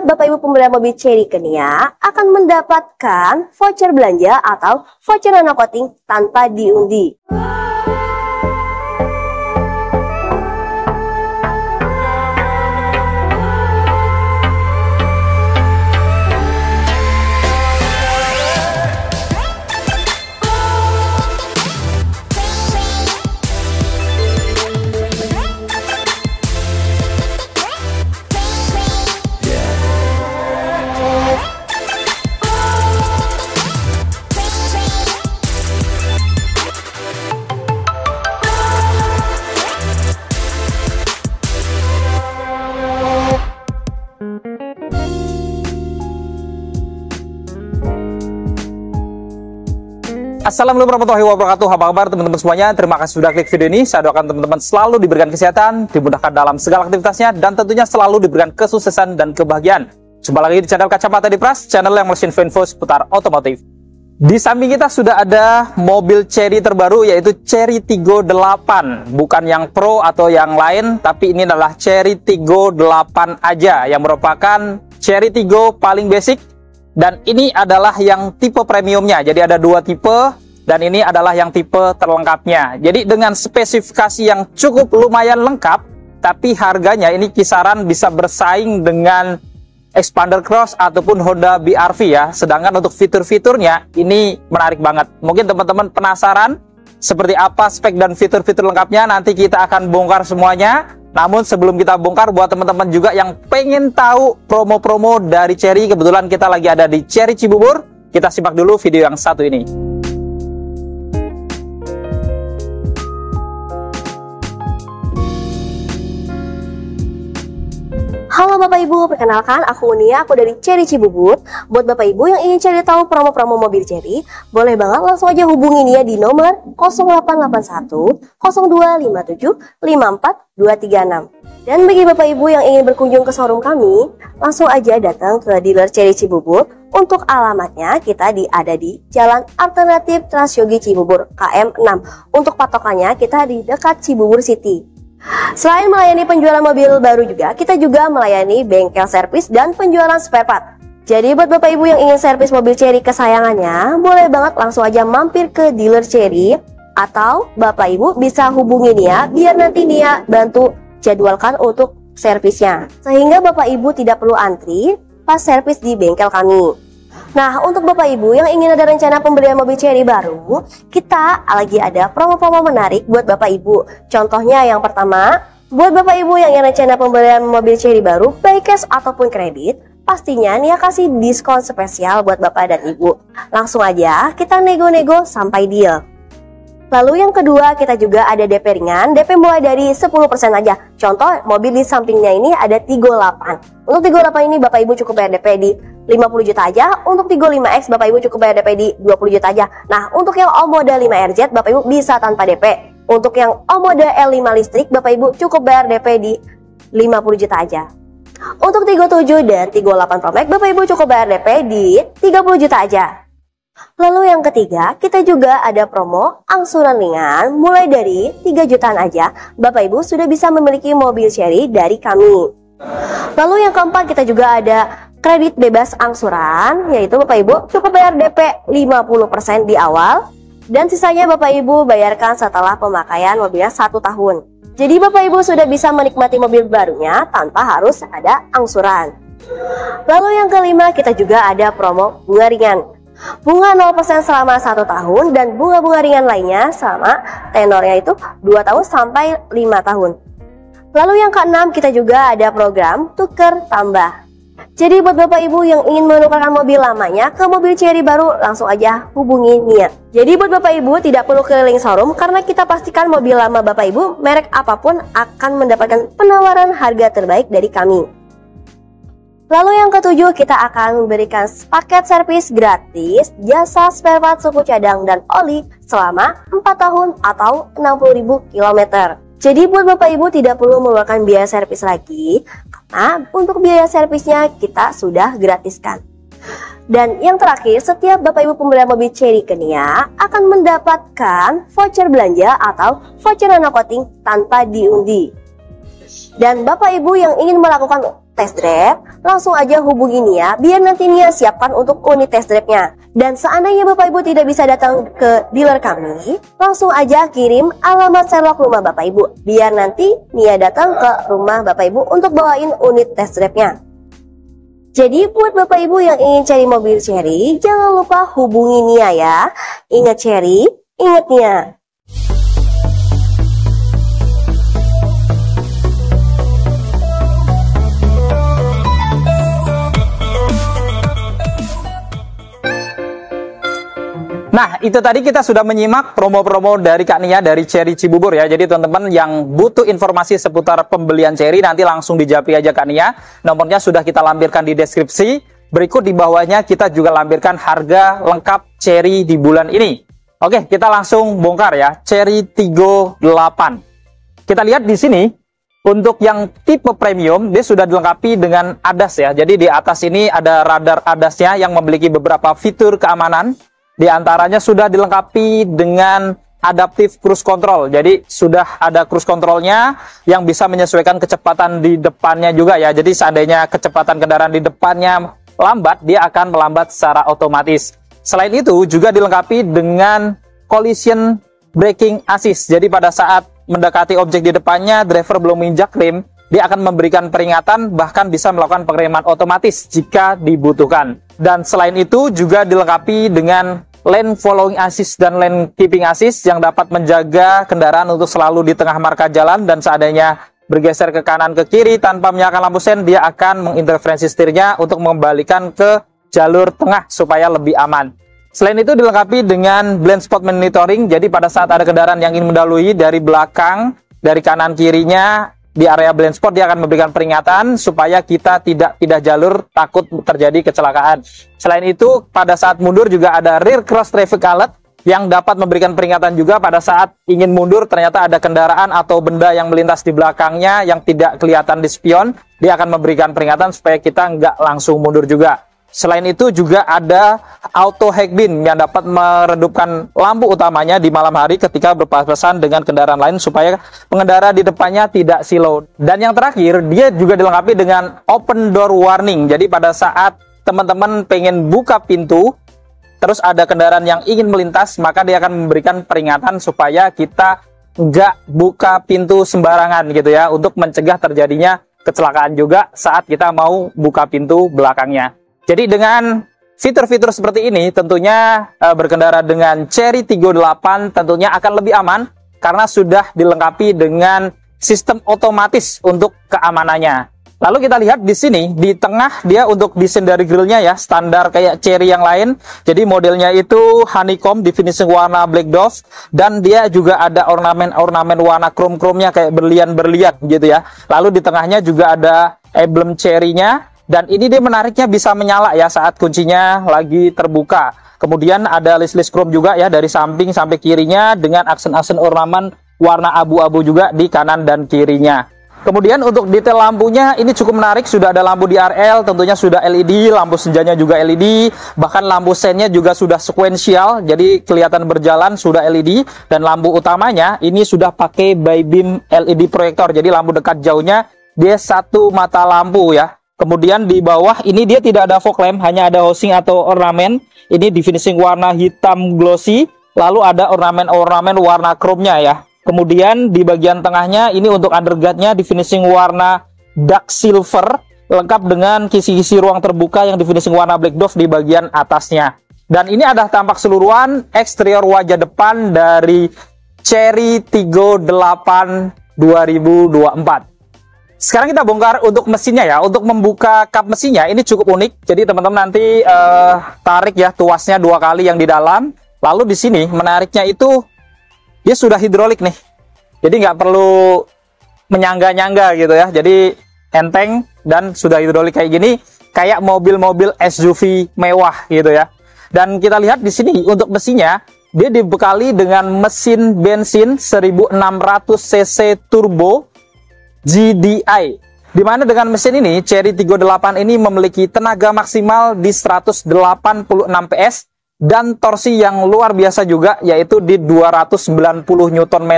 buat Bapak Ibu pembelian mobil Chery Kenia akan mendapatkan voucher belanja atau voucher nano coating tanpa diundi. Assalamualaikum warahmatullahi wabarakatuh. Apa kabar teman-teman semuanya? Terima kasih sudah klik video ini. Saya doakan teman-teman selalu diberikan kesehatan, dimudahkan dalam segala aktivitasnya, dan tentunya selalu diberikan kesuksesan dan kebahagiaan. Jumpa lagi di channel Kacamata Dipras, channel yang mesin info seputar otomotif. Di samping kita sudah ada mobil Chery terbaru, yaitu Chery Tiggo 8. Bukan yang Pro atau yang lain, tapi ini adalah Chery Tiggo 8 aja, yang merupakan Chery Tiggo paling basic. Dan ini adalah yang tipe premiumnya. Jadi ada dua tipe, dan ini adalah yang tipe terlengkapnya. Jadi dengan spesifikasi yang cukup lumayan lengkap, tapi harganya ini kisaran bisa bersaing dengan Xpander Cross ataupun Honda BR-V ya. Sedangkan untuk fitur-fiturnya ini menarik banget. Mungkin teman-teman penasaran seperti apa spek dan fitur-fitur lengkapnya. Nanti kita akan bongkar semuanya. Namun sebelum kita bongkar, buat teman-teman juga yang pengen tahu promo-promo dari Chery, kebetulan kita lagi ada di Chery Cibubur. Kita simak dulu video yang satu ini. Halo Bapak Ibu, perkenalkan aku Unia, aku dari Chery Cibubur. Buat Bapak Ibu yang ingin cari tahu promo-promo mobil Chery, boleh banget langsung aja hubungi Nia di nomor 0881 0257 54236. Dan bagi Bapak Ibu yang ingin berkunjung ke showroom kami, langsung aja datang ke dealer Chery Cibubur. Untuk alamatnya kita ada di Jalan Alternatif Transyogi Cibubur KM 6. Untuk patokannya kita di dekat Cibubur City. Selain melayani penjualan mobil baru juga, kita juga melayani bengkel servis dan penjualan spare part. Jadi buat Bapak Ibu yang ingin servis mobil Chery kesayangannya, boleh banget langsung aja mampir ke dealer Chery, atau Bapak Ibu bisa hubungi Nia biar nanti Nia bantu jadwalkan untuk servisnya. Sehingga Bapak Ibu tidak perlu antri pas servis di bengkel kami. Nah, untuk Bapak Ibu yang ingin ada rencana pembelian mobil Chery baru, kita lagi ada promo-promo menarik buat Bapak Ibu. Contohnya yang pertama, buat Bapak Ibu yang ingin rencana pembelian mobil Chery baru, baik cash ataupun kredit, pastinya Nia kasih diskon spesial buat Bapak dan Ibu. Langsung aja kita nego-nego sampai deal. Lalu yang kedua, kita juga ada DP ringan, DP mulai dari 10% aja. Contoh, mobil di sampingnya ini ada Tiggo 8. Untuk Tiggo 8 ini Bapak Ibu cukup bayar DP di 50 juta aja. Untuk Tiggo 5X Bapak Ibu cukup bayar DP di 20 juta aja. Nah, untuk yang all model 5RZ Bapak Ibu bisa tanpa DP. Untuk yang all model L5 listrik Bapak Ibu cukup bayar DP di 50 juta aja. Untuk Tiggo 7 dan Tiggo 8 Pro Max Bapak Ibu cukup bayar DP di 30 juta aja. Lalu yang ketiga, kita juga ada promo angsuran ringan mulai dari 3 jutaan aja. Bapak Ibu sudah bisa memiliki mobil Chery dari kami. Lalu yang keempat, kita juga ada kredit bebas angsuran, yaitu Bapak Ibu cukup bayar DP 50% di awal, dan sisanya Bapak Ibu bayarkan setelah pemakaian mobilnya 1 tahun. Jadi Bapak Ibu sudah bisa menikmati mobil barunya tanpa harus ada angsuran. Lalu yang kelima, kita juga ada promo bunga ringan. Bunga 0% selama 1 tahun dan bunga-bunga ringan lainnya selama tenornya itu 2 tahun sampai 5 tahun. Lalu yang keenam, kita juga ada program tuker tambah. Jadi buat Bapak Ibu yang ingin menukarkan mobil lamanya ke mobil Chery baru, langsung aja hubungi Nia. Jadi buat Bapak Ibu tidak perlu keliling showroom, karena kita pastikan mobil lama Bapak Ibu merek apapun akan mendapatkan penawaran harga terbaik dari kami. Lalu yang ketujuh, kita akan memberikan paket servis gratis, jasa spare part suku cadang dan oli selama 4 tahun atau 60.000 km. Jadi buat Bapak Ibu tidak perlu mengeluarkan biaya servis lagi, karena untuk biaya servisnya kita sudah gratiskan. Dan yang terakhir, setiap Bapak Ibu pembelian mobil Chery Kenia akan mendapatkan voucher belanja atau voucher nano coating tanpa diundi. Dan Bapak Ibu yang ingin melakukan test drive, langsung aja hubungi Nia biar nanti Nia siapkan untuk unit test drive-nya. Dan seandainya Bapak Ibu tidak bisa datang ke dealer kami, langsung aja kirim alamat Sherlock rumah Bapak Ibu biar nanti Nia datang ke rumah Bapak Ibu untuk bawain unit test drive-nya. Jadi buat Bapak Ibu yang ingin cari mobil Chery, jangan lupa hubungi Nia ya. Ingat Chery, ingat Nia. Nah, itu tadi kita sudah menyimak promo-promo dari Kak Nia dari Chery Cibubur ya. Jadi teman-teman yang butuh informasi seputar pembelian Chery nanti langsung dijapri aja Kak Nia. Nomornya sudah kita lampirkan di deskripsi. Berikut di bawahnya kita juga lampirkan harga lengkap Chery di bulan ini. Oke, kita langsung bongkar ya. Chery Tiggo 8. Kita lihat di sini untuk yang tipe premium dia sudah dilengkapi dengan ADAS ya. Jadi di atas ini ada radar ADAS-nya yang memiliki beberapa fitur keamanan. Di antaranya sudah dilengkapi dengan adaptive cruise control. Jadi sudah ada cruise controlnya yang bisa menyesuaikan kecepatan di depannya juga ya. Jadi seandainya kecepatan kendaraan di depannya lambat, dia akan melambat secara otomatis. Selain itu juga dilengkapi dengan collision braking assist. Jadi pada saat mendekati objek di depannya, driver belum menginjak rem, dia akan memberikan peringatan, bahkan bisa melakukan pengereman otomatis jika dibutuhkan. Dan selain itu juga dilengkapi dengan lane following assist dan lane keeping assist yang dapat menjaga kendaraan untuk selalu di tengah marka jalan, dan seandainya bergeser ke kanan ke kiri tanpa menyalakan lampu sen, dia akan menginterferensi setirnya untuk mengembalikan ke jalur tengah supaya lebih aman. Selain itu dilengkapi dengan blind spot monitoring. Jadi pada saat ada kendaraan yang ingin mendahului dari belakang, dari kanan kirinya, di area blind spot dia akan memberikan peringatan supaya kita tidak pindah jalur takut terjadi kecelakaan. Selain itu pada saat mundur juga ada rear cross traffic alert yang dapat memberikan peringatan juga pada saat ingin mundur ternyata ada kendaraan atau benda yang melintas di belakangnya yang tidak kelihatan di spion, dia akan memberikan peringatan supaya kita nggak langsung mundur juga. Selain itu juga ada auto high beam yang dapat meredupkan lampu utamanya di malam hari ketika berpapasan dengan kendaraan lain supaya pengendara di depannya tidak silau. Dan yang terakhir, dia juga dilengkapi dengan open door warning. Jadi pada saat teman-teman pengen buka pintu, terus ada kendaraan yang ingin melintas, maka dia akan memberikan peringatan supaya kita nggak buka pintu sembarangan gitu ya, untuk mencegah terjadinya kecelakaan juga saat kita mau buka pintu belakangnya. Jadi dengan fitur-fitur seperti ini tentunya berkendara dengan Chery Tiggo 8 tentunya akan lebih aman karena sudah dilengkapi dengan sistem otomatis untuk keamanannya. Lalu kita lihat di sini di tengah dia untuk desain dari grillnya ya standar kayak Chery yang lain. Jadi modelnya itu honeycomb di finishing warna black dove, dan dia juga ada ornamen-ornamen warna chrome-chrome-nya kayak berlian-berlian gitu ya. Lalu di tengahnya juga ada emblem Chery-nya. Dan ini dia menariknya bisa menyala ya saat kuncinya lagi terbuka. Kemudian ada list-list chrome juga ya dari samping sampai kirinya dengan aksen-aksen ornamen warna abu-abu juga di kanan dan kirinya. Kemudian untuk detail lampunya ini cukup menarik, sudah ada lampu DRL, tentunya sudah LED, lampu senjanya juga LED, bahkan lampu sennya juga sudah sekuensial, jadi kelihatan berjalan sudah LED, dan lampu utamanya ini sudah pakai by beam LED proyektor, jadi lampu dekat jauhnya dia satu mata lampu ya. Kemudian di bawah ini dia tidak ada fog lamp, hanya ada housing atau ornamen. Ini di finishing warna hitam glossy, lalu ada ornamen-ornamen warna chrome-nya ya. Kemudian di bagian tengahnya ini untuk underguard-nya di finishing warna dark silver, lengkap dengan kisi-kisi ruang terbuka yang di finishing warna black dove di bagian atasnya. Dan ini ada tampak keseluruhan eksterior wajah depan dari Chery Tiggo 8 2024. Sekarang kita bongkar untuk mesinnya ya. Untuk membuka kap mesinnya ini cukup unik. Jadi teman-teman nanti tarik ya tuasnya 2 kali yang di dalam. Lalu di sini menariknya itu dia sudah hidrolik nih. Jadi nggak perlu menyangga-nyangga gitu ya. Jadi enteng dan sudah hidrolik kayak gini, kayak mobil-mobil SUV mewah gitu ya. Dan kita lihat di sini untuk mesinnya dia dibekali dengan mesin bensin 1600 cc turbo GDI, dimana dengan mesin ini Chery Tiggo 8 ini memiliki tenaga maksimal di 186 PS dan torsi yang luar biasa juga yaitu di 290 Nm.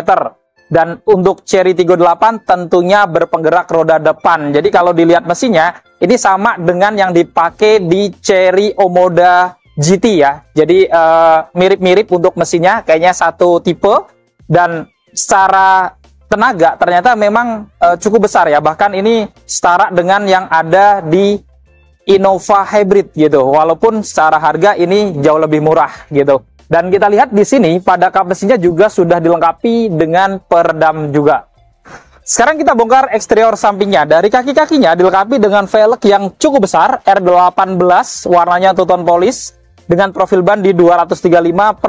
Dan untuk Chery Tiggo 8 tentunya berpenggerak roda depan. Jadi kalau dilihat mesinnya, ini sama dengan yang dipakai di Chery Omoda GT ya. Jadi mirip-mirip untuk mesinnya, kayaknya satu tipe. Dan secara tenaga ternyata memang cukup besar ya. Bahkan ini setara dengan yang ada di Innova Hybrid gitu. Walaupun secara harga ini jauh lebih murah gitu. Dan kita lihat di sini pada kap mesinnya juga sudah dilengkapi dengan peredam juga. Sekarang kita bongkar eksterior sampingnya. Dari kaki-kakinya dilengkapi dengan velg yang cukup besar, R18, warnanya two tone polish, dengan profil ban di 235/55.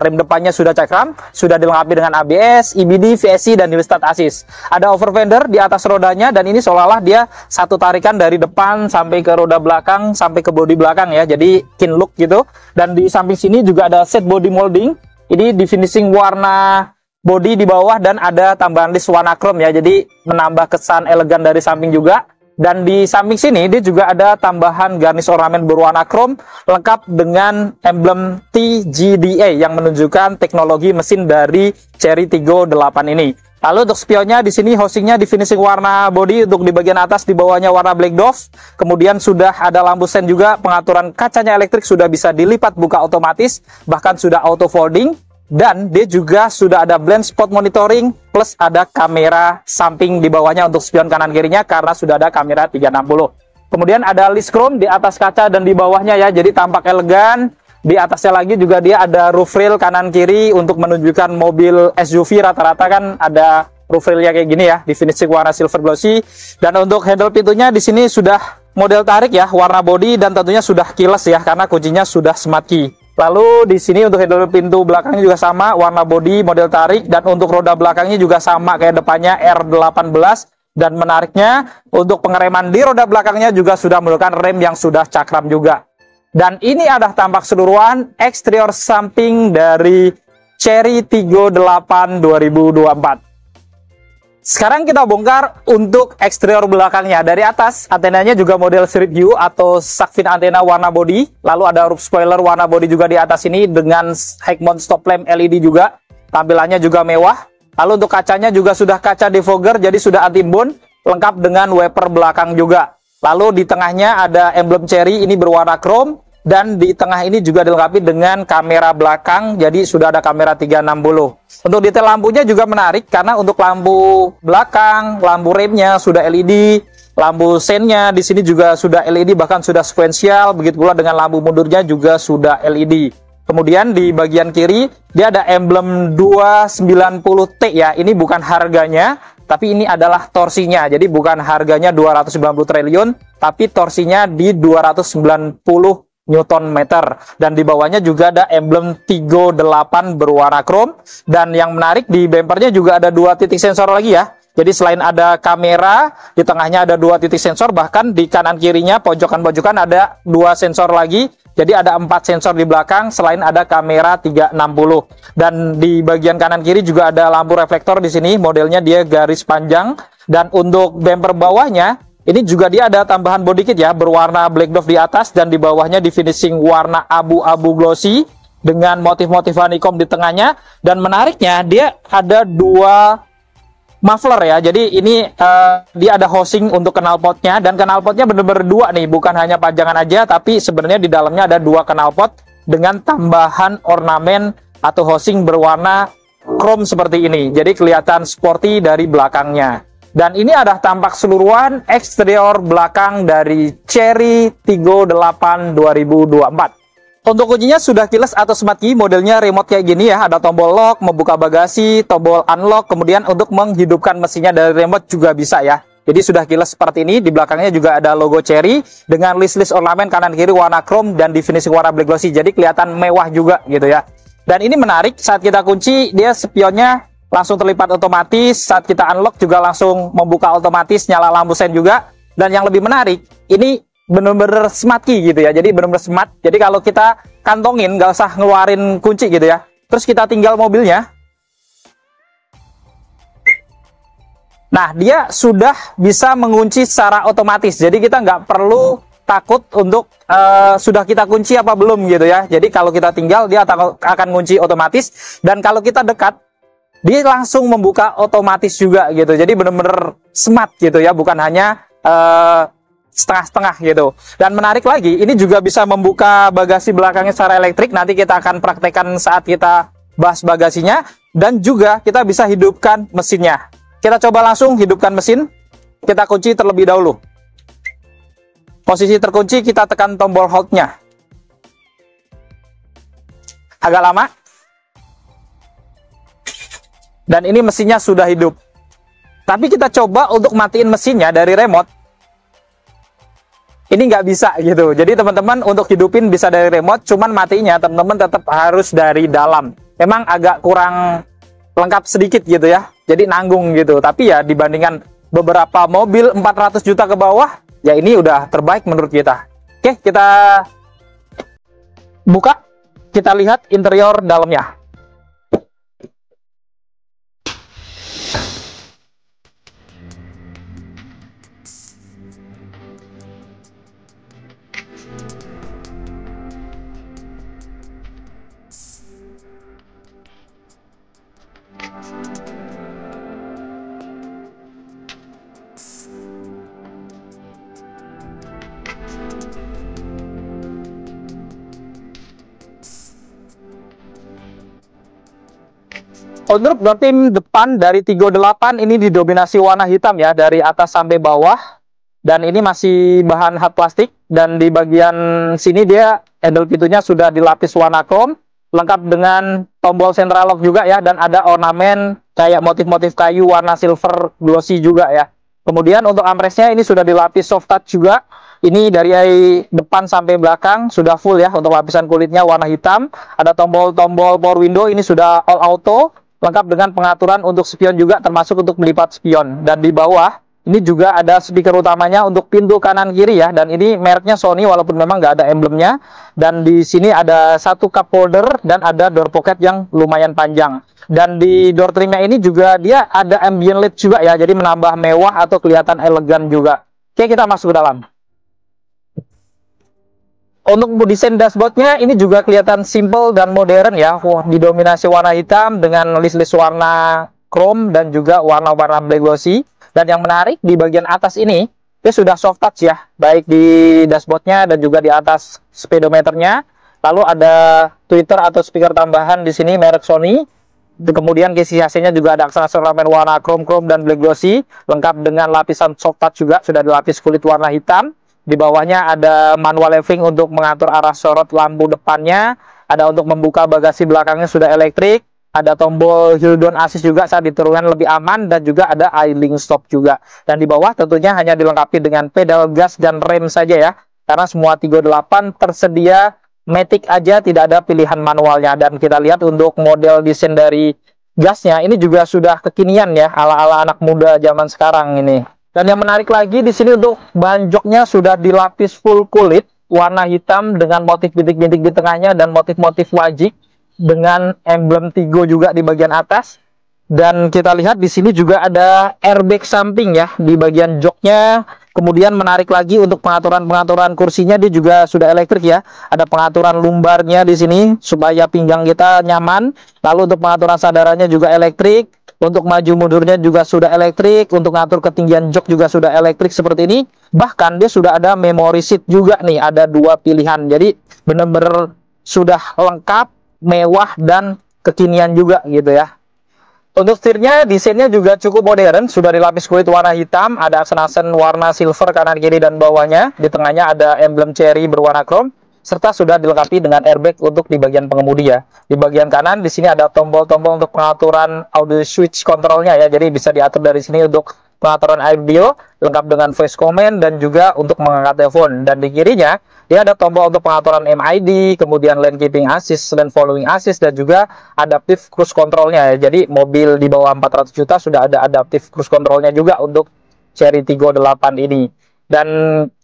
Rem depannya sudah cakram, sudah dilengkapi dengan ABS, EBD, VSC, dan nilai start assist. Ada over fender di atas rodanya, dan ini seolah-olah dia satu tarikan dari depan sampai ke roda belakang, sampai ke bodi belakang ya, jadi kin look gitu. Dan di samping sini juga ada set body molding, ini di finishing warna bodi di bawah, dan ada tambahan list warna chrome ya, jadi menambah kesan elegan dari samping juga. Dan di samping sini dia juga ada tambahan garnish ornamen berwarna chrome lengkap dengan emblem TGDA yang menunjukkan teknologi mesin dari Chery Tiggo 8 ini. Lalu untuk spionnya di sini housingnya di finishing warna body, untuk di bagian atas di bawahnya warna black dove. Kemudian sudah ada lampu sen juga, pengaturan kacanya elektrik sudah bisa dilipat buka otomatis, bahkan sudah auto folding. Dan dia juga sudah ada blind spot monitoring, plus ada kamera samping di bawahnya untuk spion kanan kirinya karena sudah ada kamera 360. Kemudian ada list chrome di atas kaca dan di bawahnya ya, jadi tampak elegan. Di atasnya lagi juga dia ada roof rail kanan kiri untuk menunjukkan mobil SUV rata-rata kan ada roof railnya kayak gini ya, di finishing warna silver glossy. Dan untuk handle pintunya di sini sudah model tarik ya, warna body, dan tentunya sudah keyless ya karena kuncinya sudah smart key. Lalu di sini untuk handle pintu belakangnya juga sama, warna body, model tarik, dan untuk roda belakangnya juga sama kayak depannya R18. Dan menariknya untuk pengereman di roda belakangnya juga sudah menggunakan rem yang sudah cakram juga. Dan ini adalah tampak keseluruhan eksterior samping dari Chery Tiggo 8 2024. Sekarang kita bongkar untuk eksterior belakangnya. Dari atas, antenanya juga model street view atau shark fin antena warna body. Lalu ada roof spoiler warna body juga di atas ini dengan high mount stop lamp LED juga. Tampilannya juga mewah. Lalu untuk kacanya juga sudah kaca defogger, jadi sudah anti-bone, lengkap dengan wiper belakang juga. Lalu di tengahnya ada emblem Chery, ini berwarna chrome. Dan di tengah ini juga dilengkapi dengan kamera belakang, jadi sudah ada kamera 360. Untuk detail lampunya juga menarik, karena untuk lampu belakang, lampu remnya sudah LED, lampu sennya di sini juga sudah LED, bahkan sudah sequential, begitu pula dengan lampu mundurnya juga sudah LED. Kemudian di bagian kiri, dia ada emblem 290T ya, ini bukan harganya, tapi ini adalah torsinya, jadi bukan harganya 290 triliun, tapi torsinya di 290 Newton meter. Dan di bawahnya juga ada emblem Tiggo 8 berwarna chrome. Dan yang menarik di bempernya juga ada dua titik sensor lagi ya. Jadi selain ada kamera, di tengahnya ada dua titik sensor, bahkan di kanan kirinya pojokan-pojokan ada dua sensor lagi. Jadi ada 4 sensor di belakang selain ada kamera 360. Dan di bagian kanan kiri juga ada lampu reflektor di sini, modelnya dia garis panjang. Dan untuk bumper bawahnya ini juga dia ada tambahan body kit ya, berwarna black dove di atas dan di bawahnya di finishing warna abu-abu glossy dengan motif-motif honeycomb di tengahnya. Dan menariknya dia ada dua muffler ya, jadi ini dia ada housing untuk knalpotnya, dan knalpotnya bener-bener dua nih, bukan hanya pajangan aja, tapi sebenarnya di dalamnya ada dua knalpot dengan tambahan ornamen atau housing berwarna chrome seperti ini, jadi kelihatan sporty dari belakangnya. Dan ini adalah tampak keseluruhan eksterior belakang dari Chery Tiggo 8 2024. Untuk kuncinya sudah keyless atau smart key, modelnya remote kayak gini ya, ada tombol lock, membuka bagasi, tombol unlock, kemudian untuk menghidupkan mesinnya dari remote juga bisa ya. Jadi sudah keyless seperti ini, di belakangnya juga ada logo Chery dengan list-list ornamen kanan kiri warna chrome dan di finishing warna black glossy, jadi kelihatan mewah juga gitu ya. Dan ini menarik, saat kita kunci dia spionnya langsung terlipat otomatis, saat kita unlock juga langsung membuka otomatis, nyala lampu sen juga. Dan yang lebih menarik, ini bener-bener smart key gitu ya, jadi bener-bener smart. Jadi kalau kita kantongin, nggak usah ngeluarin kunci gitu ya, terus kita tinggal mobilnya, nah dia sudah bisa mengunci secara otomatis, jadi kita nggak perlu takut untuk sudah kita kunci apa belum gitu ya. Jadi kalau kita tinggal, dia akan kunci otomatis. Dan kalau kita dekat, dia langsung membuka otomatis juga gitu. Jadi bener-bener smart gitu ya, bukan hanya setengah-setengah gitu. Dan menarik lagi, ini juga bisa membuka bagasi belakangnya secara elektrik. Nanti kita akan praktekkan saat kita bahas bagasinya. Dan juga kita bisa hidupkan mesinnya. Kita coba langsung hidupkan mesin. Kita kunci terlebih dahulu. Posisi terkunci, kita tekan tombol hold-nya. Agak lama. Dan ini mesinnya sudah hidup. Tapi kita coba untuk matiin mesinnya dari remote. Ini nggak bisa gitu. Jadi teman-teman untuk hidupin bisa dari remote, cuman matinya teman-teman tetap harus dari dalam. Memang agak kurang lengkap sedikit gitu ya. Jadi nanggung gitu. Tapi ya dibandingkan beberapa mobil 400 juta ke bawah, ya ini udah terbaik menurut kita. Oke, kita buka. Kita lihat interior dalamnya. Untuk tim depan dari Tigo 8 ini didominasi warna hitam ya, dari atas sampai bawah. Dan ini masih bahan hard plastik. Dan di bagian sini dia handle pintunya sudah dilapis warna chrome, lengkap dengan tombol central lock juga ya. Dan ada ornamen kayak motif-motif kayu warna silver glossy juga ya. Kemudian untuk armrestnya ini sudah dilapis soft touch juga. Ini dari depan sampai belakang sudah full ya, untuk lapisan kulitnya warna hitam. Ada tombol-tombol power window, ini sudah all auto. Lengkap dengan pengaturan untuk spion juga, termasuk untuk melipat spion. Dan di bawah ini juga ada speaker utamanya untuk pintu kanan kiri ya. Dan ini mereknya Sony walaupun memang nggak ada emblemnya. Dan di sini ada satu cup holder dan ada door pocket yang lumayan panjang. Dan di door trimnya ini juga dia ada ambient light juga ya. Jadi menambah mewah atau kelihatan elegan juga. Oke, kita masuk ke dalam. Untuk desain dashboardnya ini juga kelihatan simple dan modern ya. Didominasi warna hitam dengan list-list warna chrome dan juga warna-warna black glossy. Dan yang menarik di bagian atas ini dia sudah soft touch ya, baik di dashboardnya dan juga di atas speedometernya. Lalu ada tweeter atau speaker tambahan di sini merek Sony. Kemudian kisi AC-nya juga ada aksara ornamen warna chrome dan black glossy, lengkap dengan lapisan soft touch juga, sudah dilapis kulit warna hitam. Di bawahnya ada manual levering untuk mengatur arah sorot lampu depannya. Ada untuk membuka bagasi belakangnya sudah elektrik. Ada tombol hill down assist juga saat diturunkan lebih aman. Dan juga ada idling stop juga. Dan di bawah tentunya hanya dilengkapi dengan pedal gas dan rem saja ya. Karena semua Tigo 8 tersedia matic aja, tidak ada pilihan manualnya. Dan kita lihat untuk model desain dari gasnya ini juga sudah kekinian ya, ala-ala anak muda zaman sekarang ini. Dan yang menarik lagi di sini untuk bahan joknya sudah dilapis full kulit warna hitam dengan motif bintik-bintik di tengahnya dan motif-motif wajik dengan emblem Tigo juga di bagian atas. Dan kita lihat di sini juga ada airbag samping ya di bagian joknya. Kemudian menarik lagi untuk pengaturan kursinya, dia juga sudah elektrik ya. Ada pengaturan lumbarnya di sini supaya pinggang kita nyaman. Lalu untuk pengaturan sadarannya juga elektrik. Untuk maju mundurnya juga sudah elektrik. Untuk ngatur ketinggian jok juga sudah elektrik seperti ini. Bahkan dia sudah ada memory seat juga nih. Ada dua pilihan. Jadi benar-benar sudah lengkap, mewah, dan kekinian juga gitu ya. Untuk setirnya, desainnya juga cukup modern. Sudah dilapis kulit warna hitam. Ada aksen-aksen warna silver kanan kiri dan bawahnya. Di tengahnya ada emblem cherry berwarna chrome. Serta sudah dilengkapi dengan airbag untuk di bagian pengemudi ya. Di bagian kanan di sini ada tombol-tombol untuk pengaturan audio switch controlnya ya. Jadi bisa diatur dari sini untuk pengaturan audio, lengkap dengan voice command dan juga untuk mengangkat telepon. Dan di kirinya dia ada tombol untuk pengaturan MID, kemudian lane keeping assist, lane following assist, dan juga adaptive cruise controlnya ya. Jadi mobil di bawah 400 juta sudah ada adaptive cruise controlnya juga untuk seri Tigo 8 ini. Dan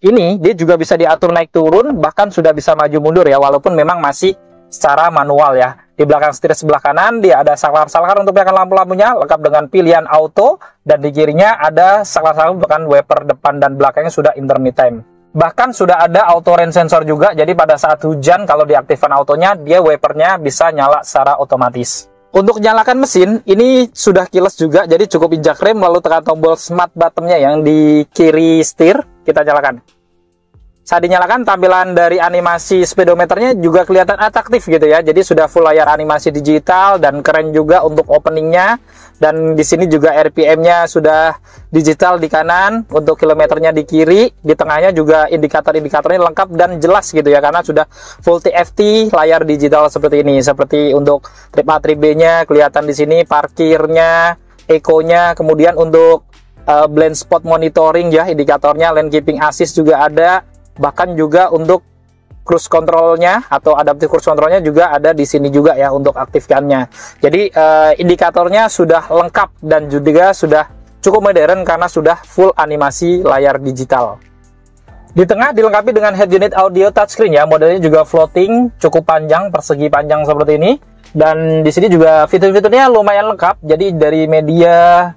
ini dia juga bisa diatur naik turun, bahkan sudah bisa maju mundur ya, walaupun memang masih secara manual ya. Di belakang setir sebelah kanan dia ada saklar-saklar untuk menyalakan lampu-lampunya, lengkap dengan pilihan auto. Dan di kirinya ada saklar-saklar dengan wiper depan dan belakangnya sudah intermittent. Bahkan sudah ada auto rain sensor juga, jadi pada saat hujan kalau diaktifkan autonya, dia wipernya bisa nyala secara otomatis. Untuk nyalakan mesin, ini sudah keyless juga, jadi cukup injak rem lalu tekan tombol smart button-nya yang di kiri setir, kita nyalakan. Saat dinyalakan, tampilan dari animasi speedometernya juga kelihatan atraktif gitu ya. Jadi sudah full layar animasi digital dan keren juga untuk openingnya. Dan di sini juga RPM-nya sudah digital di kanan, untuk kilometernya di kiri, di tengahnya juga indikator-indikatornya lengkap dan jelas gitu ya, karena sudah full TFT layar digital seperti ini. Seperti untuk trip A, trip B-nya kelihatan di sini, parkirnya, eco-nya, kemudian untuk blind spot monitoring ya, indikatornya, lane keeping assist juga ada. Bahkan juga untuk cruise controlnya atau adaptive cruise controlnya juga ada di sini juga ya untuk aktifkannya. Jadi indikatornya sudah lengkap dan juga sudah cukup modern karena sudah full animasi layar digital. Di tengah dilengkapi dengan head unit audio touchscreen ya, modelnya juga floating, cukup panjang, persegi panjang seperti ini. Dan di sini juga fitur-fiturnya lumayan lengkap. Jadi dari media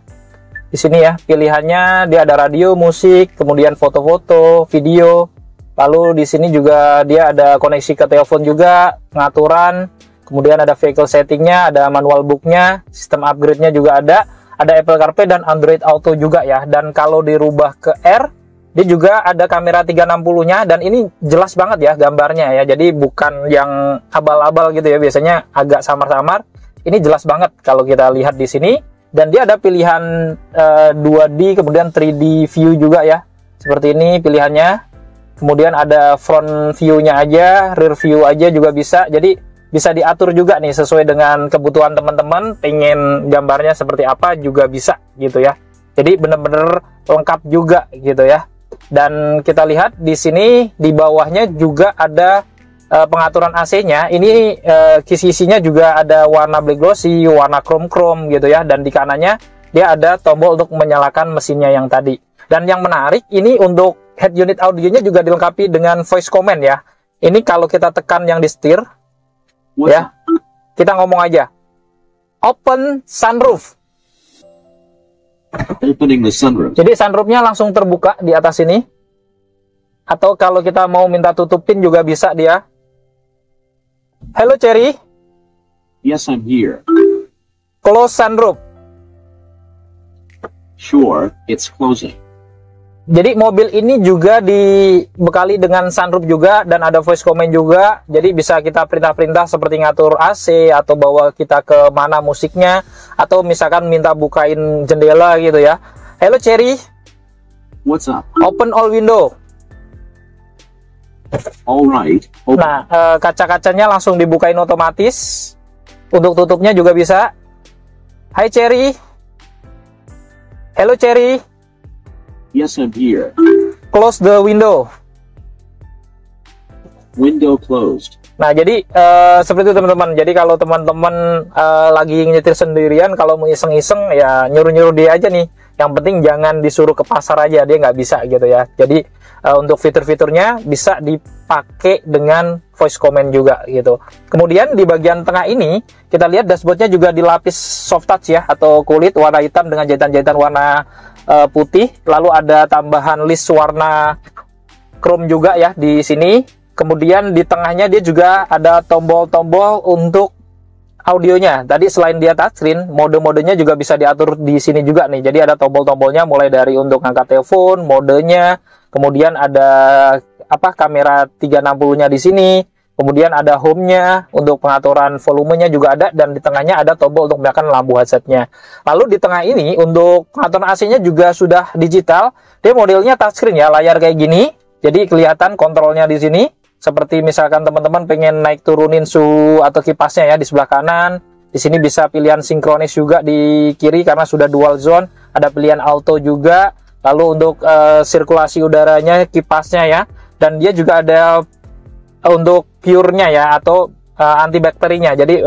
di sini ya, pilihannya dia ada radio, musik, kemudian foto-foto, video. Lalu di sini juga dia ada koneksi ke telepon juga, pengaturan, kemudian ada vehicle settingnya, ada manual booknya, sistem upgrade-nya juga ada Apple CarPlay dan Android Auto juga ya. Dan kalau dirubah ke R, dia juga ada kamera 360-nya dan ini jelas banget ya gambarnya ya. Jadi bukan yang abal-abal gitu ya, biasanya agak samar-samar. Ini jelas banget kalau kita lihat di sini. Dan dia ada pilihan 2D kemudian 3D view juga ya. Seperti ini pilihannya. Kemudian ada front view-nya aja, rear view aja juga bisa. Jadi bisa diatur juga nih sesuai dengan kebutuhan teman-teman. Pengen gambarnya seperti apa juga bisa gitu ya. Jadi bener-bener lengkap juga gitu ya. Dan kita lihat di sini di bawahnya juga ada pengaturan AC-nya. Ini kisi-kisinya juga ada warna black glossy, warna chrome gitu ya. Dan di kanannya dia ada tombol untuk menyalakan mesinnya yang tadi. Dan yang menarik ini untuk head unit audionya juga dilengkapi dengan voice command ya. Ini kalau kita tekan yang di setir ya, kita ngomong aja open sunroof. Opening the sunroof. Jadi sunroofnya langsung terbuka di atas ini. Atau kalau kita mau minta tutupin juga bisa dia. Hello Cherry. Yes, I'm here. Close sunroof. Sure, it's closing. Jadi mobil ini juga dibekali dengan sunroof juga dan ada voice command juga. Jadi bisa kita perintah-perintah seperti ngatur AC atau bawa kita ke mana musiknya, atau misalkan minta bukain jendela gitu ya. Hello Cherry. What's up? Open all window. Alright. Nah, kaca-kacanya langsung dibukain otomatis. Untuk tutupnya juga bisa. Hai Cherry. Hello Cherry. Yes, I'm here. Close the window. Window closed. Nah, jadi seperti itu teman-teman. Jadi kalau teman-teman lagi nyetir sendirian, kalau mau iseng-iseng ya nyuruh-nyuruh dia aja nih. Yang penting jangan disuruh ke pasar aja, dia nggak bisa gitu ya. Jadi untuk fitur-fiturnya bisa dipakai dengan voice command juga gitu. Kemudian di bagian tengah ini kita lihat dashboardnya juga dilapis soft touch ya, atau kulit warna hitam dengan jahitan-jahitan warna putih. Lalu ada tambahan list warna chrome juga ya di sini. Kemudian di tengahnya dia juga ada tombol-tombol untuk audionya. Tadi selain dia touchscreen, mode-modenya juga bisa diatur di sini juga nih. Jadi ada tombol-tombolnya mulai dari untuk angkat telepon, modenya, kemudian ada kamera 360-nya di sini. Kemudian ada home-nya, untuk pengaturan volumenya juga ada, dan di tengahnya ada tombol untuk menyalakan lampu headset-nya. Lalu di tengah ini untuk pengaturan AC-nya juga sudah digital. Dia modelnya touchscreen ya, layar kayak gini. Jadi kelihatan kontrolnya di sini. Seperti misalkan teman-teman pengen naik turunin suhu atau kipasnya ya di sebelah kanan. Di sini bisa pilihan sinkronis juga di kiri karena sudah dual zone. Ada pilihan auto juga. Lalu untuk sirkulasi udaranya, kipasnya ya. Dan dia juga ada untuk pure-nya ya, atau antibakterinya. Jadi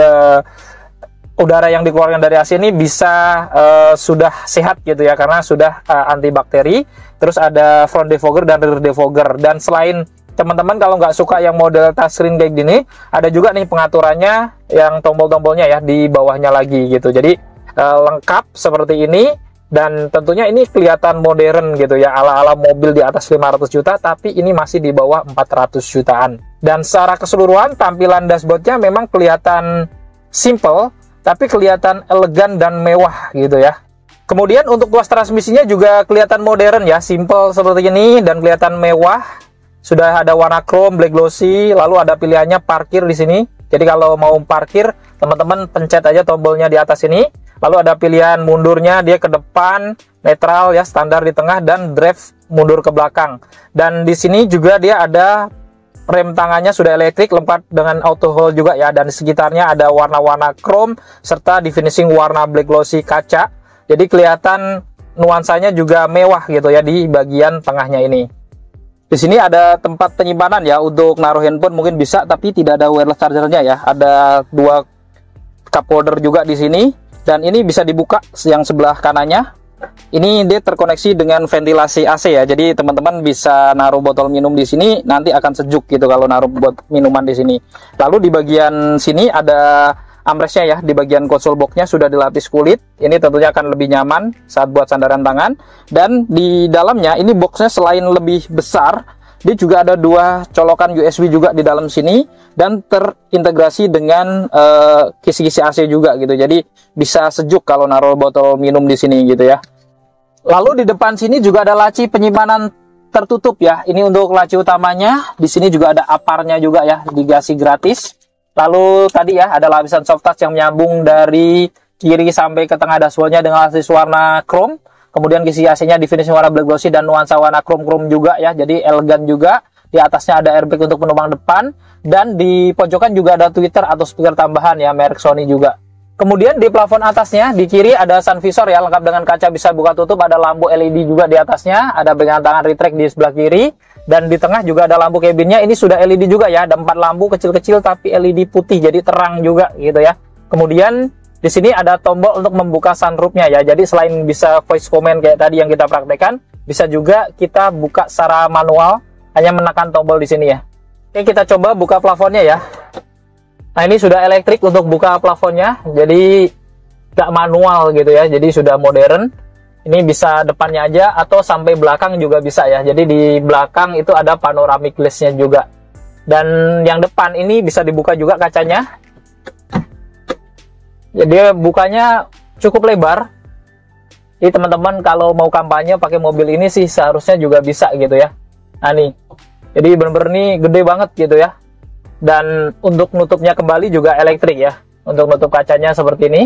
udara yang dikeluarkan dari AC ini bisa sudah sehat gitu ya, karena sudah antibakteri. Terus ada front defogger dan rear defogger. Dan selain teman-teman kalau nggak suka yang model touchscreen kayak gini, ada juga nih pengaturannya yang tombol-tombolnya ya di bawahnya lagi gitu. Jadi lengkap seperti ini. Dan tentunya ini kelihatan modern gitu ya, ala-ala mobil di atas 500 juta, tapi ini masih di bawah 400 jutaan. Dan secara keseluruhan tampilan dashboardnya memang kelihatan simple, tapi kelihatan elegan dan mewah gitu ya. Kemudian untuk tuas transmisinya juga kelihatan modern ya, simple seperti ini dan kelihatan mewah. Sudah ada warna chrome, black glossy, lalu ada pilihannya parkir di sini. Jadi kalau mau parkir, teman-teman pencet aja tombolnya di atas ini. Lalu ada pilihan mundurnya, dia ke depan, netral ya, standar di tengah, dan drive mundur ke belakang. Dan di sini juga dia ada rem tangannya sudah elektrik, lengkap dengan auto hold juga ya. Dan di sekitarnya ada warna-warna chrome serta di finishing warna black glossy kaca. Jadi kelihatan nuansanya juga mewah gitu ya di bagian tengahnya ini. Di sini ada tempat penyimpanan ya untuk naruh handphone mungkin bisa, tapi tidak ada wireless chargernya ya. Ada dua cup holder juga di sini dan ini bisa dibuka yang sebelah kanannya. Ini dia terkoneksi dengan ventilasi AC ya. Jadi teman-teman bisa naruh botol minum di sini, nanti akan sejuk gitu kalau naruh minuman di sini. Lalu di bagian sini ada armrestnya ya, di bagian konsol boxnya sudah dilapis kulit. Ini tentunya akan lebih nyaman saat buat sandaran tangan. Dan di dalamnya ini boxnya selain lebih besar, dia juga ada dua colokan USB juga di dalam sini dan terintegrasi dengan kisi-kisi AC juga gitu. Jadi bisa sejuk kalau naruh botol minum di sini gitu ya. Lalu di depan sini juga ada laci penyimpanan tertutup ya. Ini untuk laci utamanya. Di sini juga ada aparnya juga ya, dikasih gratis. Lalu tadi ya ada lapisan soft touch yang menyambung dari kiri sampai ke tengah dashboardnya dengan lapisan warna chrome. Kemudian kisi AC-nya di finishing warna black glossy dan nuansa warna chrome juga ya. Jadi elegan juga. Di atasnya ada airbag untuk penumpang depan dan di pojokan juga ada tweeter atau speaker tambahan ya, merek Sony juga. Kemudian di plafon atasnya di kiri ada sun visor ya, lengkap dengan kaca bisa buka tutup, ada lampu LED juga di atasnya, ada pegangan tangan retract di sebelah kiri. Dan di tengah juga ada lampu kabinnya, ini sudah LED juga ya, ada 4 lampu kecil-kecil tapi LED putih, jadi terang juga gitu ya. Kemudian di sini ada tombol untuk membuka sunroofnya ya, jadi selain bisa voice command kayak tadi yang kita praktekkan, bisa juga kita buka secara manual, hanya menekan tombol di sini ya. Oke, kita coba buka plafonnya ya. Nah ini sudah elektrik untuk buka plafonnya, jadi nggak manual gitu ya, jadi sudah modern. Ini bisa depannya aja atau sampai belakang juga bisa ya. Jadi di belakang itu ada panoramic glass-nya juga. Dan yang depan ini bisa dibuka juga kacanya. Jadi bukanya cukup lebar. Jadi teman-teman kalau mau kampanye pakai mobil ini sih seharusnya juga bisa gitu ya. Nah nih. Jadi bener-bener nih gede banget gitu ya. Dan untuk nutupnya kembali juga elektrik ya. Untuk nutup kacanya seperti ini.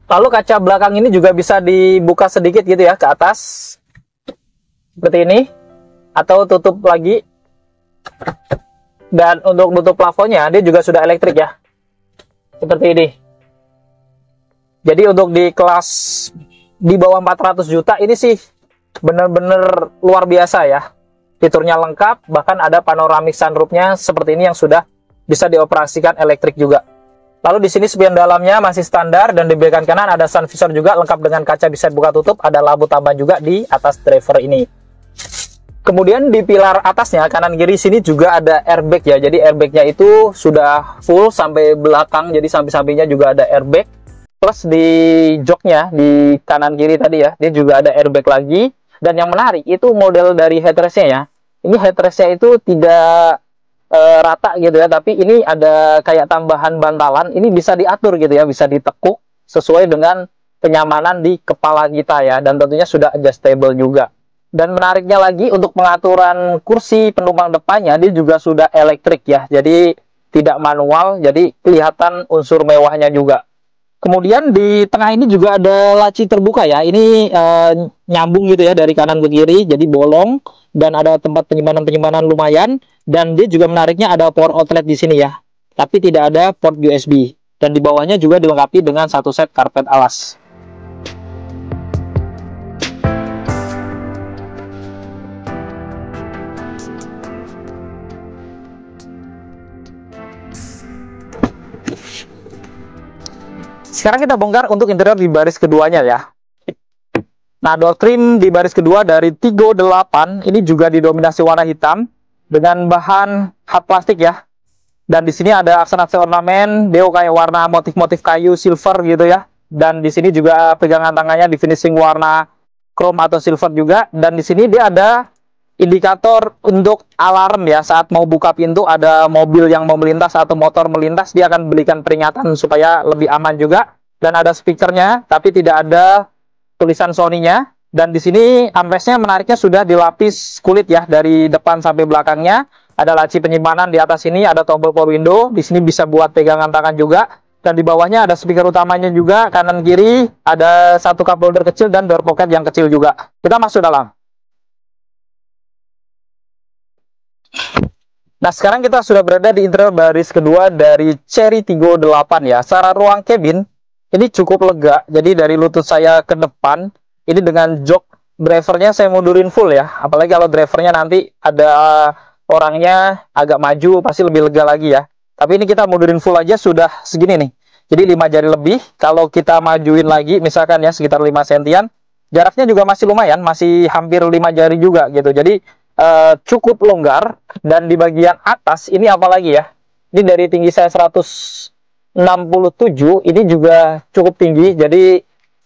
Lalu kaca belakang ini juga bisa dibuka sedikit gitu ya ke atas. Seperti ini. Atau tutup lagi. Dan untuk nutup plafonnya dia juga sudah elektrik ya. Seperti ini. Jadi untuk di kelas di bawah 400 juta ini sih bener-bener luar biasa ya. Fiturnya lengkap, bahkan ada panoramic sunroofnya seperti ini yang sudah bisa dioperasikan elektrik juga. Lalu di sini spion dalamnya masih standar dan di bagian kanan ada sun visor juga lengkap dengan kaca bisa buka tutup, ada lampu tambahan juga di atas driver ini. Kemudian di pilar atasnya kanan kiri sini juga ada airbag ya. Jadi airbagnya itu sudah full sampai belakang, jadi samping-sampingnya juga ada airbag. Plus di joknya di kanan kiri tadi ya, dia juga ada airbag lagi. Dan yang menarik itu model dari headrestnya ya. Ini headrestnya itu tidak rata gitu ya, tapi ini ada kayak tambahan bantalan. Ini bisa diatur gitu ya, bisa ditekuk sesuai dengan kenyamanan di kepala kita ya, dan tentunya sudah adjustable juga. Dan menariknya lagi untuk pengaturan kursi penumpang depannya dia juga sudah elektrik ya, jadi tidak manual, jadi kelihatan unsur mewahnya juga. Kemudian di tengah ini juga ada laci terbuka ya, ini nyambung gitu ya dari kanan ke kiri, jadi bolong dan ada tempat penyimpanan lumayan. Dan dia juga menariknya ada power outlet di sini ya, tapi tidak ada port USB. Dan di bawahnya juga dilengkapi dengan satu set karpet alas. Sekarang kita bongkar untuk interior di baris keduanya ya. Nah, door trim di baris kedua dari Tigo 8 ini juga didominasi warna hitam dengan bahan hard plastik ya. Dan di sini ada aksen-aksen ornamen, dia kayak warna motif-motif kayu silver gitu ya. Dan di sini juga pegangan tangannya di finishing warna chrome atau silver juga. Dan di sini dia ada indikator untuk alarm ya, saat mau buka pintu ada mobil yang mau melintas atau motor melintas, dia akan berikan peringatan supaya lebih aman juga. Dan ada speakernya, tapi tidak ada tulisan Sony-nya. Dan di sini armrestnya menariknya sudah dilapis kulit ya, dari depan sampai belakangnya. Ada laci penyimpanan di atas sini, ada tombol power window. Di sini bisa buat pegangan tangan juga. Dan di bawahnya ada speaker utamanya juga, kanan kiri ada satu cup holder kecil dan door pocket yang kecil juga. Kita masuk dalam. Nah, sekarang kita sudah berada di interior baris kedua dari Chery Tiggo 8 ya. Secara ruang cabin ini cukup lega. Jadi dari lutut saya ke depan, ini dengan jok drivernya saya mundurin full ya. Apalagi kalau drivernya nanti ada orangnya agak maju, pasti lebih lega lagi ya. Tapi ini kita mundurin full aja sudah segini nih. Jadi 5 jari lebih. Kalau kita majuin lagi misalkan ya sekitar 5 sentian, jaraknya juga masih lumayan, masih hampir 5 jari juga gitu. Jadi cukup longgar. Dan di bagian atas ini apalagi ya, ini dari tinggi saya 167, ini juga cukup tinggi, jadi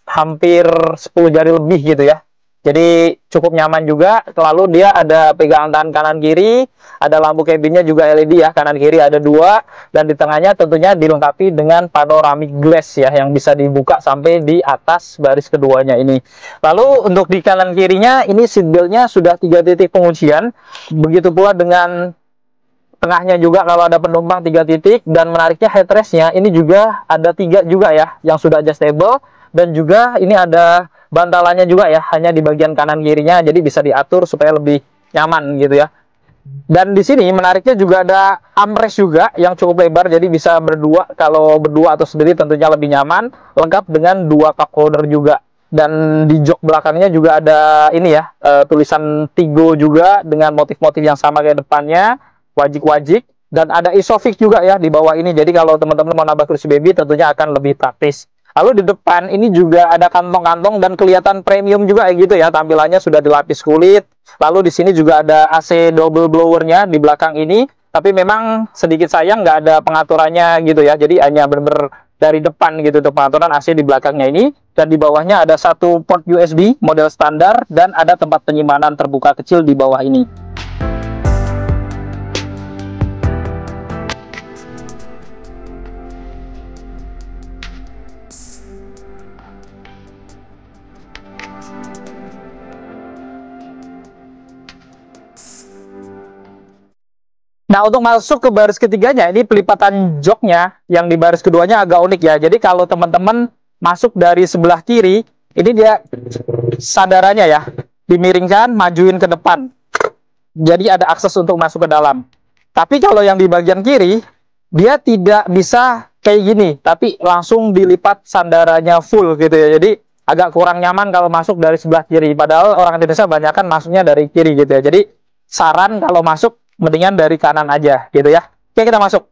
hampir 10 jari lebih gitu ya. Jadi cukup nyaman juga. Lalu dia ada pegangan tangan kanan kiri, ada lampu cabinnya juga LED ya, kanan kiri ada 2, dan di tengahnya tentunya dilengkapi dengan panoramic glass ya, yang bisa dibuka sampai di atas baris keduanya ini. Lalu untuk di kanan kirinya ini seatbeltnya sudah 3 titik penguncian, begitu pula dengan tengahnya juga kalau ada penumpang 3 titik. Dan menariknya headrestnya ini juga ada 3 juga ya, yang sudah adjustable. Dan juga ini ada bantalannya juga ya, hanya di bagian kanan kirinya, jadi bisa diatur supaya lebih nyaman gitu ya. Dan di sini menariknya juga ada armrest juga yang cukup lebar, jadi bisa berdua, kalau berdua atau sendiri tentunya lebih nyaman, lengkap dengan 2 cup holder juga. Dan di jok belakangnya juga ada ini ya, tulisan Tiggo juga dengan motif-motif yang sama kayak depannya, wajik-wajik. Dan ada isofix juga ya di bawah ini, jadi kalau teman-teman mau nambah kursi baby tentunya akan lebih praktis. Lalu di depan ini juga ada kantong-kantong dan kelihatan premium juga gitu ya, tampilannya sudah dilapis kulit. Lalu di sini juga ada AC double blowernya di belakang ini, tapi memang sedikit sayang nggak ada pengaturannya gitu ya, jadi hanya benar-benar dari depan gitu untuk pengaturan AC di belakangnya ini. Dan di bawahnya ada satu port USB model standar dan ada tempat penyimpanan terbuka kecil di bawah ini. Nah, untuk masuk ke baris ketiganya, ini pelipatan joknya yang di baris keduanya agak unik ya. Jadi kalau teman-teman masuk dari sebelah kiri, ini dia sandarannya ya, dimiringkan, majuin ke depan. Jadi ada akses untuk masuk ke dalam. Tapi kalau yang di bagian kiri, dia tidak bisa kayak gini, tapi langsung dilipat sandarannya full gitu ya. Jadi agak kurang nyaman kalau masuk dari sebelah kiri. Padahal orang Indonesia banyak kan masuknya dari kiri gitu ya. Jadi saran kalau masuk mendingan dari kanan aja gitu ya. Oke, kita masuk.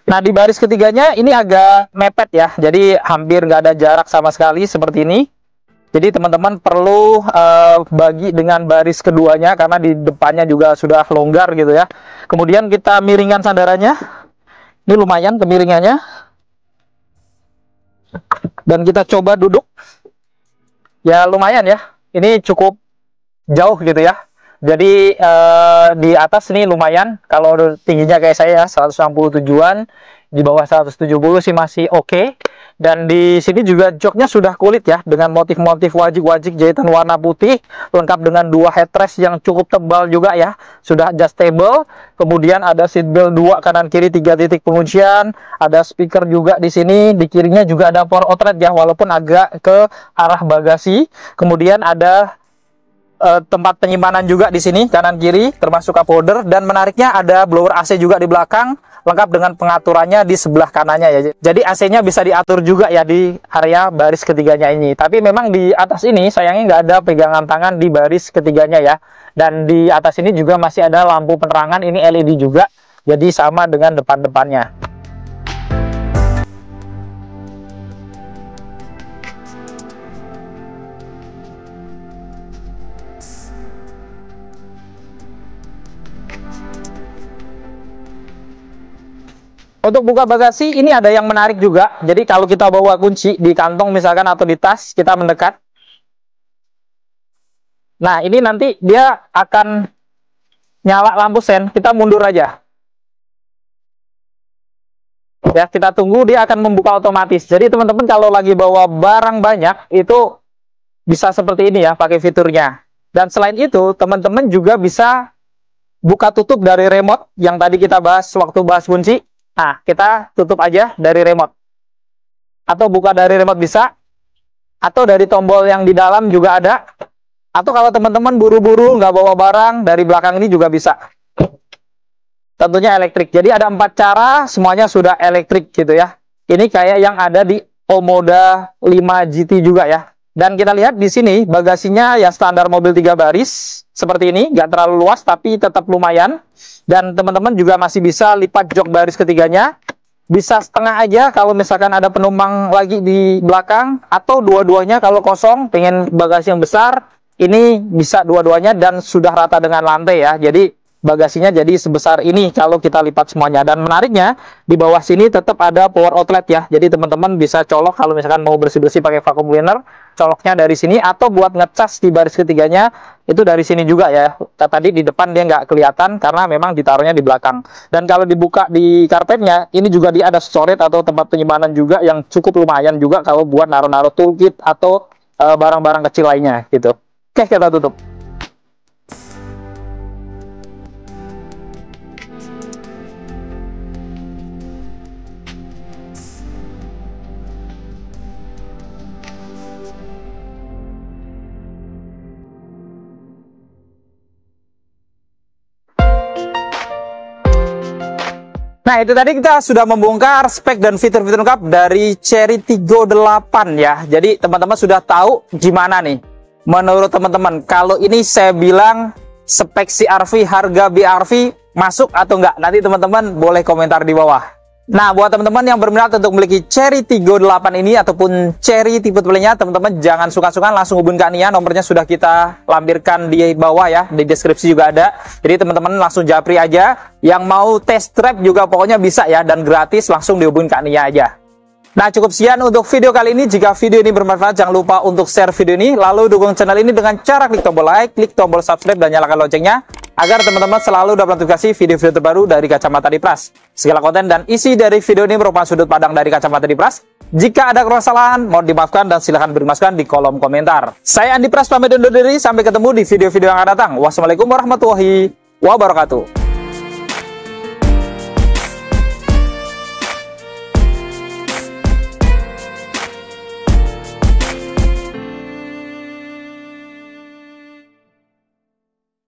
Nah, di baris ketiganya ini agak mepet ya, jadi hampir nggak ada jarak sama sekali seperti ini. Jadi teman-teman perlu bagi dengan baris keduanya karena di depannya juga sudah longgar gitu ya. Kemudian kita miringkan sandarannya. Ini lumayan kemiringannya. Dan kita coba duduk. Ya lumayan ya. Ini cukup jauh gitu ya. Jadi di atas ini lumayan. Kalau tingginya kayak saya 167-an, di bawah 170 sih masih oke. Dan di sini juga joknya sudah kulit ya, dengan motif-motif wajik-wajik jahitan warna putih, lengkap dengan 2 headrest yang cukup tebal juga ya, sudah adjustable. Kemudian ada seatbelt 2 kanan kiri 3 titik penguncian, ada speaker juga di sini, di kirinya juga ada power outlet ya, walaupun agak ke arah bagasi. Kemudian ada tempat penyimpanan juga di sini kanan kiri, termasuk cup holder. Dan menariknya ada blower AC juga di belakang, lengkap dengan pengaturannya di sebelah kanannya ya. Jadi AC-nya bisa diatur juga ya di area baris ketiganya ini. Tapi memang di atas ini sayangnya nggak ada pegangan tangan di baris ketiganya ya. Dan di atas ini juga masih ada lampu penerangan, ini LED juga, jadi sama dengan depan-depannya. Untuk buka bagasi ini ada yang menarik juga. Jadi kalau kita bawa kunci di kantong misalkan atau di tas, kita mendekat. Nah, ini nanti dia akan nyala lampu sen. Kita mundur aja. Ya, kita tunggu dia akan membuka otomatis. Jadi teman-teman kalau lagi bawa barang banyak itu bisa seperti ini ya, pakai fiturnya. Dan selain itu, teman-teman juga bisa buka tutup dari remote yang tadi kita bahas waktu bahas kunci. Nah, kita tutup aja dari remote. Atau buka dari remote bisa. Atau dari tombol yang di dalam juga ada. Atau kalau teman-teman buru-buru nggak bawa barang, dari belakang ini juga bisa. Tentunya elektrik. Jadi ada 4 cara, semuanya sudah elektrik gitu ya. Ini kayak yang ada di Omoda 5 GT juga ya. Dan kita lihat di sini bagasinya ya standar mobil 3 baris. Seperti ini, nggak terlalu luas tapi tetap lumayan. Dan teman-teman juga masih bisa lipat jok baris ketiganya. Bisa setengah aja kalau misalkan ada penumpang lagi di belakang. Atau dua-duanya kalau kosong, pengen bagasi yang besar. Ini bisa dua-duanya dan sudah rata dengan lantai ya. Jadi bagasinya jadi sebesar ini kalau kita lipat semuanya. Dan menariknya, di bawah sini tetap ada power outlet ya. Jadi teman-teman bisa colok kalau misalkan mau bersih-bersih pakai vacuum cleaner. Coloknya dari sini, atau buat ngecas di baris ketiganya itu dari sini juga ya. Tadi di depan dia nggak kelihatan karena memang ditaruhnya di belakang. Dan kalau dibuka di karpetnya, ini juga dia ada storage atau tempat penyimpanan juga yang cukup lumayan juga kalau buat naruh-naruh toolkit atau barang-barang kecil lainnya gitu. Oke, kita tutup. Nah, itu tadi kita sudah membongkar spek dan fitur-fitur lengkap dari Chery Tiggo 8 ya. Jadi teman-teman sudah tahu gimana nih. Menurut teman-teman, kalau ini saya bilang spek CR-V, harga BR-V masuk atau enggak? Nanti teman-teman boleh komentar di bawah. Nah, buat teman-teman yang berminat untuk memiliki Chery Tiggo 8 ini ataupun Chery tipe lainnya, teman-teman jangan sungkan-sungkan, langsung hubungi Kak Nia. Nomornya sudah kita lampirkan di bawah ya, di deskripsi juga ada. Jadi teman-teman langsung japri aja. Yang mau test drive juga pokoknya bisa ya, dan gratis, langsung dihubungi Kak Nia aja. Nah, cukup sekian untuk video kali ini. Jika video ini bermanfaat, jangan lupa untuk share video ini, lalu dukung channel ini dengan cara klik tombol like, klik tombol subscribe, dan nyalakan loncengnya, agar teman-teman selalu dapat notifikasi video-video terbaru dari Kacamata Dipras. Segala konten dan isi dari video ini merupakan sudut pandang dari Kacamata Dipras. Jika ada kesalahan, mohon dimaafkan dan silahkan beri masukan di kolom komentar. Saya Andi Pras, pamit undur diri. Sampai ketemu di video-video yang akan datang. Wassalamualaikum warahmatullahi wabarakatuh.